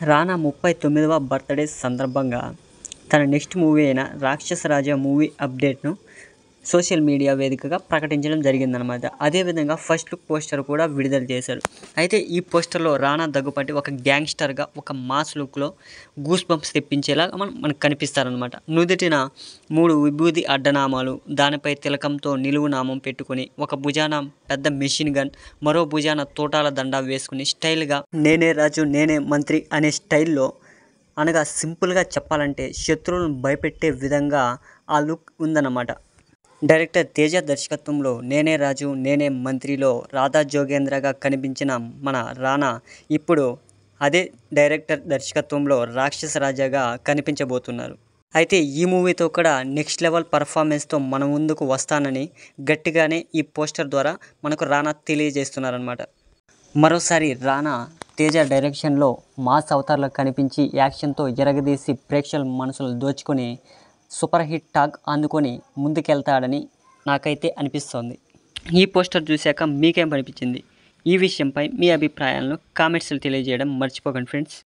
రానా 39వ birthday సందర్భంగా తన next movie అయిన రాక్షస రాజా మూవీ అప్డేట్ను సోషల్ మీడియా వేదికగా ప్రకటించడం జరిగిందనమాట. అదేవిధంగా ఫస్ట్ లుక్ పోస్టర్ కూడా విడుదల చేశాడు. అయితే ఈ పోస్టర్లో రానా దగ్గుపాటి ఒక గ్యాంగ్స్టర్గా ఒక మాస్ లుక్లో గూస్ బంప్స్ తెప్పించేలా మనకు కనిపిస్తారనమాట. నుదుటిన 3 విభూది అడ్డనామాలు, దానిపై తిలకంతో నిలువు నామం పెట్టుకుని, ఒక భుజాన పెద్ద మెషిన్ గన్, మరో భుజాన తోటాల దండా వేసుకుని స్టైల్గా నేనే రాజు నేనే మంత్రి అనే స్టైల్లో, అనగా సింపుల్గా చెప్పాలంటే శత్రువులను భయపెట్టే విధంగా ఆ లుక్ ఉందన్నమాట. డైరెక్టర్ తేజ దర్శకత్వంలో నేనే రాజు నేనే మంత్రిలో రాధా జోగేంద్రగా కనిపించిన మన రానా ఇప్పుడు అదే డైరెక్టర్ దర్శకత్వంలో రాక్షస రాజాగా కనిపించబోతున్నారు. అయితే ఈ మూవీతో కూడా నెక్స్ట్ లెవెల్ పర్ఫార్మెన్స్తో మన ముందుకు వస్తానని గట్టిగానే ఈ పోస్టర్ ద్వారా మనకు రానా తెలియజేస్తున్నారనమాట. మరోసారి రానా తేజ డైరెక్షన్లో మాస్ అవతార్లో కనిపించి యాక్షన్తో ఎరగదీసి ప్రేక్షకుల మనసులు దోచుకొని సూపర్ హిట్ టాక్ అందుకొని ముందుకెళ్తాడని నాకైతే అనిపిస్తోంది. ఈ పోస్టర్ చూశాక మీకేం అనిపించింది? ఈ విషయంపై మీ అభిప్రాయాలను కామెంట్స్లో తెలియజేయడం మర్చిపోకండి ఫ్రెండ్స్.